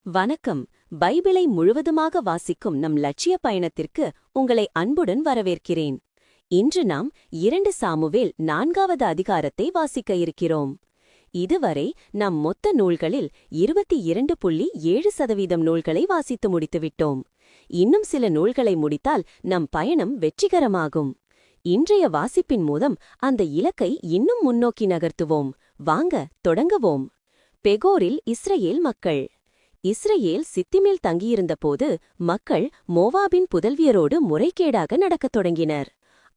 வணக்கம். பைபிளை முழுவதுமாக வாசிக்கும் நம் லட்சிய பயணத்திற்கு உங்களை அன்புடன் வரவேற்கிறேன். இன்று நாம் 2 சாமுவேல் 4வது அதிகாரத்தை வாசிக்க இருக்கிறோம். இதுவரை நம் மொத்த நூல்களில் 22.7% நூல்களை வாசித்து முடித்துவிட்டோம். இன்னும் சில நூல்களை முடித்தால் நம் பயணம் வெற்றிகரமாகும். இன்றைய வாசிப்பின் மூலம் அந்த இலக்கை இன்னும் முன்னோக்கி நகர்த்துவோம். வாங்க தொடங்குவோம். பெகோரில் இஸ்ரயேல் மக்கள். இஸ்ரயேல் சித்திமேல் தங்கியிருந்தபோது மக்கள் மோவாபின் புதல்வியரோடு முறைகேடாக நடக்கத் தொடங்கினர்.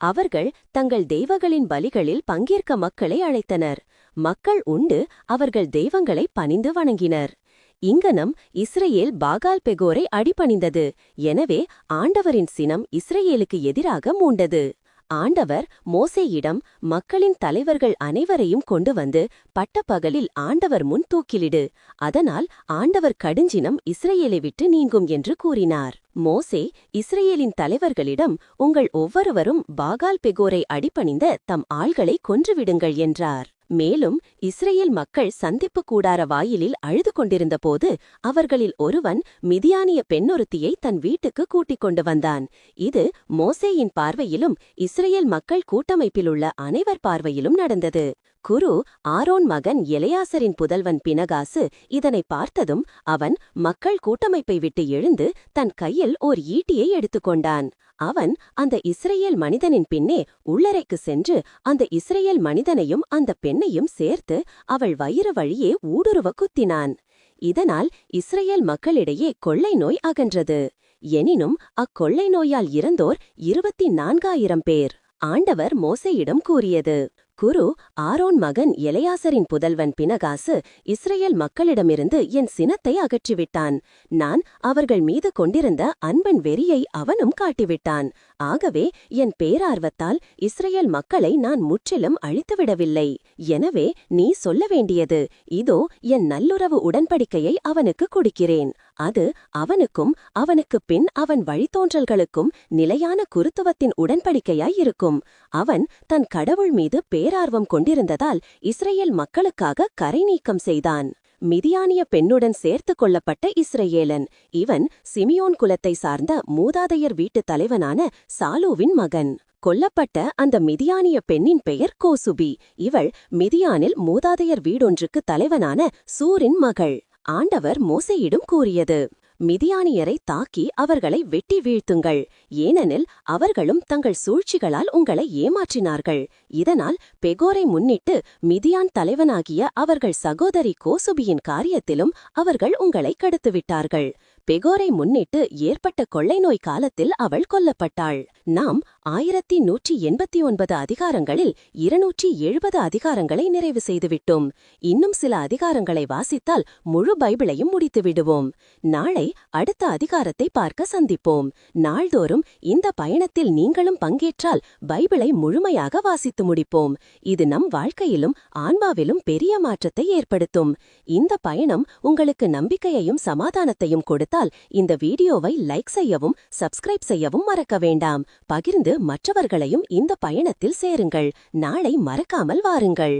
அவர்கள் தங்கள் தெய்வங்களின் பலிகளில் பங்கேற்க மக்களை அழைத்தனர். மக்கள் உண்டு அவர்கள் தெய்வங்களை பணிந்து வணங்கினர். இங்கனம் இஸ்ரயேல் பாகால் பெகோரை அடிபணிந்தது. எனவே ஆண்டவரின் சினம் இஸ்ரயேலுக்கு எதிராக மூண்டது. ஆண்டவர் மோசேயிடம் மக்களின் தலைவர்கள் அனைவரையும் கொண்டு வந்து பட்டப்பகலில் ஆண்டவர் முன் தூக்கிலிடு, அதனால் ஆண்டவர் கடுஞ்சினம் இஸ்ரயேலை விட்டு நீங்கும் என்று கூறினார். மோசே இஸ்ரயேலின் தலைவர்களிடம், உங்கள் ஒவ்வொருவரும் பாகால் பெகோரை அடிபணிந்த தம் ஆள்களை கொன்றுவிடுங்கள் என்றார். மேலும் இஸ்ரயேல் மக்கள் சந்திப்பு கூடார வாயிலில் அழுது கொண்டிருந்தபோது அவர்களில் ஒருவன் மிதியானிய பெண்ணொருத்தியை தன் வீட்டுக்கு கூட்டிக் கொண்டு வந்தான். இது மோசேயின் பார்வையிலும் இஸ்ரயேல் மக்கள் கூட்டமைப்பிலுள்ள அனைவர் பார்வையிலும் நடந்தது. குரு ஆரோன் மகன் எலெயாசரின் புதல்வன் பினகாசு இதனை பார்த்ததும் அவன் மக்கள் கூட்டமைப்பை விட்டு எழுந்து தன் கையில் ஓர் ஈட்டியை எடுத்துக்கொண்டான். அவன் அந்த இஸ்ரயேல் மனிதனின் பின்னே உள்ளறைக்கு சென்று அந்த இஸ்ரயேல் மனிதனையும் அந்த பெண்ணையும் சேர்த்து அவள் வயிறு வழியே ஊடுருவ குத்தினான். இதனால் இஸ்ரயேல் மக்களிடையே கொள்ளை நோய் அகன்றது. எனினும் அக்கொள்ளை நோயால் இறந்தோர் 24,000 பேர். ஆண்டவர் மோசேயிடம் கூறியது, குரு ஆரோன் மகன் எலெயாசரின் புதல்வன் பினகாசு இஸ்ரயேல் மக்களிடமிருந்து என் சினத்தை அகற்றிவிட்டான். நான் அவர்கள் மீது கொண்டிருந்த அன்பின் வெறியை அவனும் காட்டிவிட்டான். ஆகவே என் பேரார்வத்தால் இஸ்ரயேல் மக்களை நான் முற்றிலும் அழித்துவிடவில்லை. எனவே நீ சொல்ல வேண்டியது, இதோ என் நல்லுறவு உடன்படிக்கையை அவனுக்கு கொடுக்கிறேன். அது அவனுக்கும் அவனுக்குப் பின் அவன் வழித்தோன்றல்களுக்கும் நிலையான குருத்துவத்தின் உடன்படிக்கையாயிருக்கும். அவன் தன் கடவுள் மீது பேரார்வம் கொண்டிருந்ததால் இஸ்ரயேல் மக்களுக்காக கரை நீக்கம் செய்தான். மிதியானிய பெண்ணுடன் சேர்த்துக் கொள்ளப்பட்ட இஸ்ரயேலன். இவன் சிமியோன் குலத்தை சார்ந்த மூதாதையர் வீட்டுத் தலைவனான சாலூவின் மகன். கொல்லப்பட்ட அந்த மிதியானிய பெண்ணின் பெயர் கோசுபி. இவள் மிதியானில் மூதாதையர் வீடொன்றுக்கு தலைவனான சூரின் மகள். ஆண்டவர் மோசேயிடம் கூறியது, மிதியானியரை தாக்கி அவர்களை வெட்டி வீழ்த்துங்கள். ஏனெனில் அவர்களும் தங்கள் சூழ்ச்சிகளால் உங்களை ஏமாற்றினார்கள். இதனால் பெகோரை முன்னிட்டு மிதியான் தலைவனாகிய அவர்கள் சகோதரி கோசுபியின் காரியத்திலும் அவர்கள் உங்களை கெடுத்துவிட்டார்கள். பெகோரை முன்னிட்டு ஏற்பட்ட கொள்ளை நோய் காலத்தில் அவள் கொல்லப்பட்டாள். நாம் 1189 அதிகாரங்களில் 270 அதிகாரங்களை நிறைவு செய்துவிட்டோம். இன்னும் சில அதிகாரங்களை வாசித்தால் முழு பைபிளையும் முடித்து விடுவோம். நாளை அடுத்த அதிகாரத்தை பார்க்க சந்திப்போம். நாள்தோறும் இந்த பயணத்தில் நீங்களும் பங்கேற்றால் பைபிளை முழுமையாக வாசித்து முடிப்போம். இது நம் வாழ்க்கையிலும் ஆன்மாவிலும் பெரிய மாற்றத்தை ஏற்படுத்தும். இந்த பயணம் உங்களுக்கு நம்பிக்கையையும் சமாதானத்தையும் கொடுத்தால் இந்த வீடியோவை லைக் செய்யவும் சப்ஸ்கிரைப் செய்யவும் மறக்க வேண்டாம். பகிர்ந்து மற்றவர்களையும் இந்த பயணத்தில் சேருங்கள். நாளை மறக்காமல் வாருங்கள்.